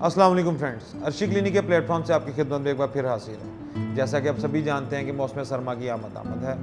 अस्सलाम वालेकुम friends, Arshi clinic के प्लेटफॉर्म से आपकी खिदमत में एक बार फिर हाजिर है। जैसा कि आप सभी जानते हैं कि मौसम सरमा की आमद है।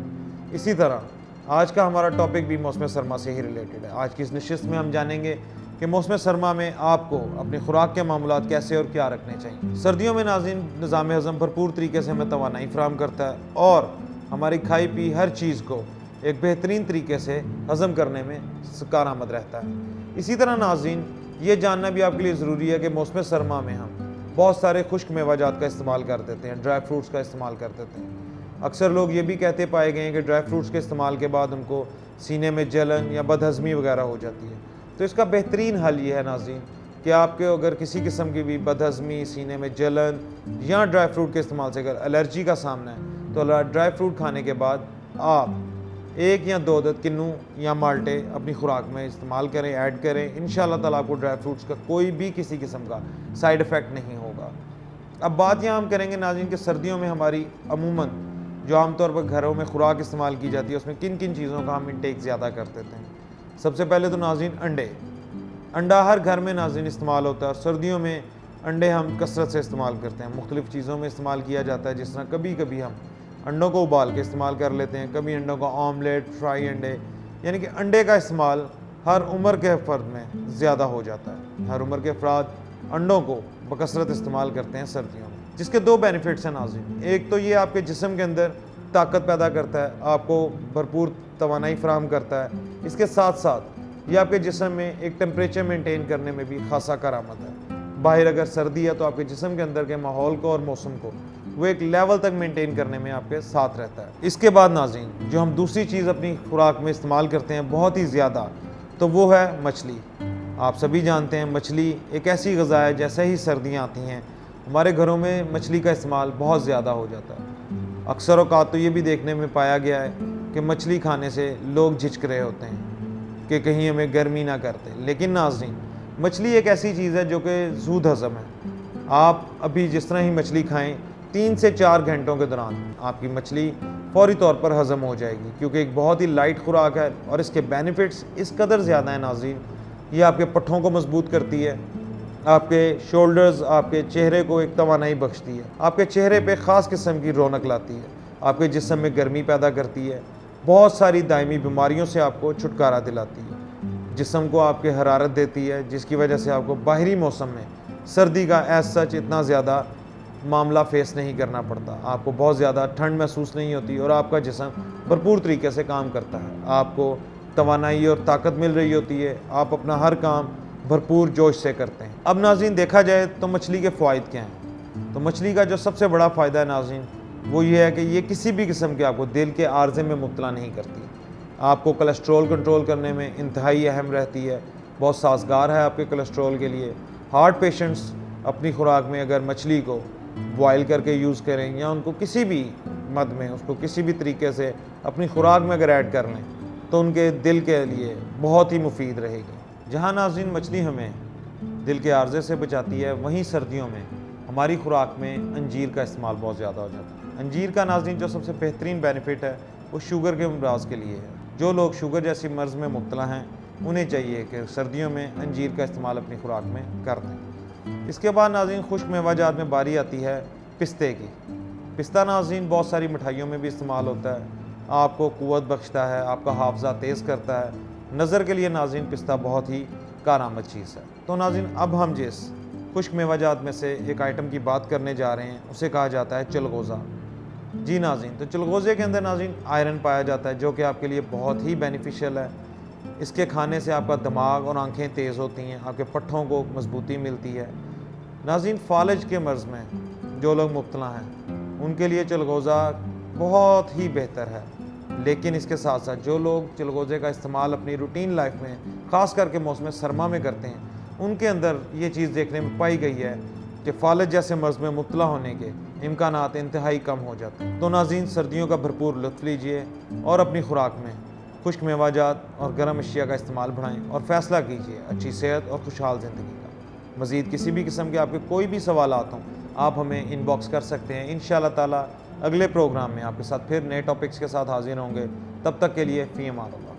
इसी तरह आज का हमारा टॉपिक भी मौसम सरमा से ही रिलेटेड है। आज की इस नशिस्त में हम जानेंगे कि मौसम सरमा में आपको अपनी खुराक के मामलात कैसे और क्या रखने चाहिए। सर्दियों में नाज़रीन निज़ाम हज़म भरपूर तरीके से हमें तवानाई फराहम करता है और हमारी खाई पी हर चीज़ को एक बेहतरीन तरीके से हज़म करने में कारआमद रहता है। इसी तरह नाज़रीन ये जानना भी आपके लिए ज़रूरी है कि मौसम सरमा में हम बहुत सारे खुश्क मेवाजात का इस्तेमाल कर देते हैं, ड्राई फ्रूट्स का इस्तेमाल कर देते हैं। अक्सर लोग ये भी कहते पाए गए हैं कि ड्राई फ्रूट्स के इस्तेमाल के बाद उनको सीने में जलन या बदहज़मी वगैरह हो जाती है। तो इसका बेहतरीन हल ये है नाज़रीन कि आपके अगर किसी किस्म की भी बदहज़मी, सीने में जलन या ड्राई फ्रूट के इस्तेमाल से अगर एलर्जी का सामना है तो ड्राई फ्रूट खाने के बाद आप 1 या 2 अदद किन्नू या माल्टे अपनी खुराक में इस्तेमाल करें, ऐड करें। इंशाअल्लाह ताला आपको ड्राई फ्रूट्स का कोई भी किसी किस्म का साइड इफ़ेक्ट नहीं होगा। अब बात यहाँ हम करेंगे नाज़रीन कि सर्दियों में हमारी अमूमन जो आमतौर पर घरों में खुराक इस्तेमाल की जाती है उसमें किन किन चीज़ों का हम इंटेक ज़्यादा कर देते हैं। सबसे पहले तो नाज़रीन अंडा हर घर में नाज़रीन इस्तेमाल होता है और सर्दियों में अंडे हम कसरत से इस्तेमाल करते हैं। मुख्तलिफ़ चीज़ों में इस्तेमाल किया जाता है, जिस तरह कभी कभी हम अंडों को उबाल के इस्तेमाल कर लेते हैं, कभी अंडों का ऑमलेट, फ्राई अंडे, यानी कि अंडे का इस्तेमाल हर उम्र के फ़र्द में ज़्यादा हो जाता है। हर उम्र के अफराद अंडों को बकसरत इस्तेमाल करते हैं सर्दियों में, जिसके 2 बेनिफिट्स हैं नाज़रीन। एक तो ये आपके जिस्म के अंदर ताकत पैदा करता है, आपको भरपूर तवानाई फराहम करता है। इसके साथ साथ ये आपके जिस्म में एक टेम्परेचर मेंटेन करने में भी खासा करामत है। बाहर अगर सर्दी है तो आपके जिस्म के अंदर के माहौल को और मौसम को वो एक लेवल तक मेंटेन करने में आपके साथ रहता है। इसके बाद नाज़रीन जो हम दूसरी चीज़ अपनी खुराक में इस्तेमाल करते हैं बहुत ही ज़्यादा, तो वो है मछली। आप सभी जानते हैं मछली एक ऐसी ग़िज़ा है, जैसे ही सर्दियाँ आती हैं हमारे घरों में मछली का इस्तेमाल बहुत ज़्यादा हो जाता है। अक्सर औक़ात तो ये भी देखने में पाया गया है कि मछली खाने से लोग झिझक रहे होते हैं कि कहीं हमें गर्मी ना करते। लेकिन नाज़रीन मछली एक ऐसी चीज़ है जो कि ज़ूद हज़म है। आप अभी जिस तरह ही मछली खाएं 3 से 4 घंटों के दौरान आपकी मछली फ़ौरी तौर पर हज़म हो जाएगी, क्योंकि एक बहुत ही लाइट खुराक है और इसके बेनिफिट्स इस कदर ज़्यादा है नाज़रीन। ये आपके पट्ठों को मजबूत करती है, आपके शोल्डर्स, आपके चेहरे को एक तवानाई बख्शती है, आपके चेहरे पे ख़ास किस्म की रौनक लाती है, आपके जिस्म में गर्मी पैदा करती है, बहुत सारी दायमी बीमारियों से आपको छुटकारा दिलाती है, जिस्म को आपके हरारत देती है, जिसकी वजह से आपको बाहरी मौसम में सर्दी का एज सच इतना ज़्यादा मामला फेस नहीं करना पड़ता। आपको बहुत ज़्यादा ठंड महसूस नहीं होती और आपका जिस्म भरपूर तरीके से काम करता है। आपको तवानाई और ताकत मिल रही होती है, आप अपना हर काम भरपूर जोश से करते हैं। अब नाज़रीन देखा जाए तो मछली के फ़ायदे क्या हैं, तो मछली का जो सबसे बड़ा फ़ायदा है नाज़रीन वो ये है कि ये किसी भी किस्म के आपको दिल के आर्जे में मुब्तला नहीं करती। आपको कोलेस्ट्रॉल कंट्रोल करने में इंतहाई अहम रहती है, बहुत साजगार है आपके कोलेस्ट्रॉल के लिए। हार्ट पेशेंट्स अपनी खुराक में अगर मछली को बॉयल करके यूज़ करें या उनको किसी भी मद में उसको किसी भी तरीके से अपनी खुराक में अगर ऐड कर लें तो उनके दिल के लिए बहुत ही मुफीद रहेगी। जहाँ नाज़रीन मछली हमें दिल के आर्जे से बचाती है, वहीं सर्दियों में हमारी खुराक में अंजीर का इस्तेमाल बहुत ज़्यादा हो जाता है। अंजीर का नाज़रीन जो सबसे बेहतरीन बेनिफिट है वो शुगर के अमराज के लिए है। जो लोग शुगर जैसी मर्ज़ में मुब्तला हैं उन्हें चाहिए कि सर्दियों में अंजीर का इस्तेमाल अपनी खुराक में कर दें। इसके बाद नाज़रीन खुश्क मेवाजात में बारी आती है पिस्ते की। पिस्ता नाज़रीन बहुत सारी मिठाइयों में भी इस्तेमाल होता है, आपको क़ुव्वत बख्शता है, आपका हाफ़ज़ा तेज़ करता है। नज़र के लिए नाज़रीन पिस्ता बहुत ही कारआमद चीज़ है। तो नाज़रीन अब हम जिस खुश्क मेवाजात में से एक आइटम की बात करने जा रहे हैं उसे कहा जाता है चलगोज़ा। जी नाज़रीन, तो चलगोज़े के अंदर नाज़रीन आयरन पाया जाता है जो कि आपके लिए बहुत ही बेनिफिशियल है। इसके खाने से आपका दिमाग और आंखें तेज़ होती हैं, आपके पट्ठों को मजबूती मिलती है। नाज़रीन फालज के मर्ज़ में जो लोग मुब्तला हैं उनके लिए चलगोज़ा बहुत ही बेहतर है। लेकिन इसके साथ साथ जो लोग चलगोज़े का इस्तेमाल अपनी रूटीन लाइफ में ख़ास करके मौसम सरमा में करते हैं उनके अंदर ये चीज़ देखने में पाई गई है कि फालज जैसे मर्ज़ में मुब्तला होने के इम्कानात इंतहाई कम हो जाते हैं। तो नाज़रीन सर्दियों का भरपूर लुत्फ़ लीजिए और अपनी खुराक में खुश्क मेवाजात और गर्म अशिया का इस्तेमाल बढ़ाएँ और फ़ैसला कीजिए अच्छी सेहत और खुशहाल ज़िंदगी का। मज़ीद किसी भी किस्म के आपके कोई भी सवालात हों आप हमें इनबॉक्स कर सकते हैं। इंशाअल्लाह ताला अगले प्रोग्राम में आपके साथ फिर नए टॉपिक्स के साथ हाजिर होंगे। तब तक के लिए फ़ी अमान अल्लाह।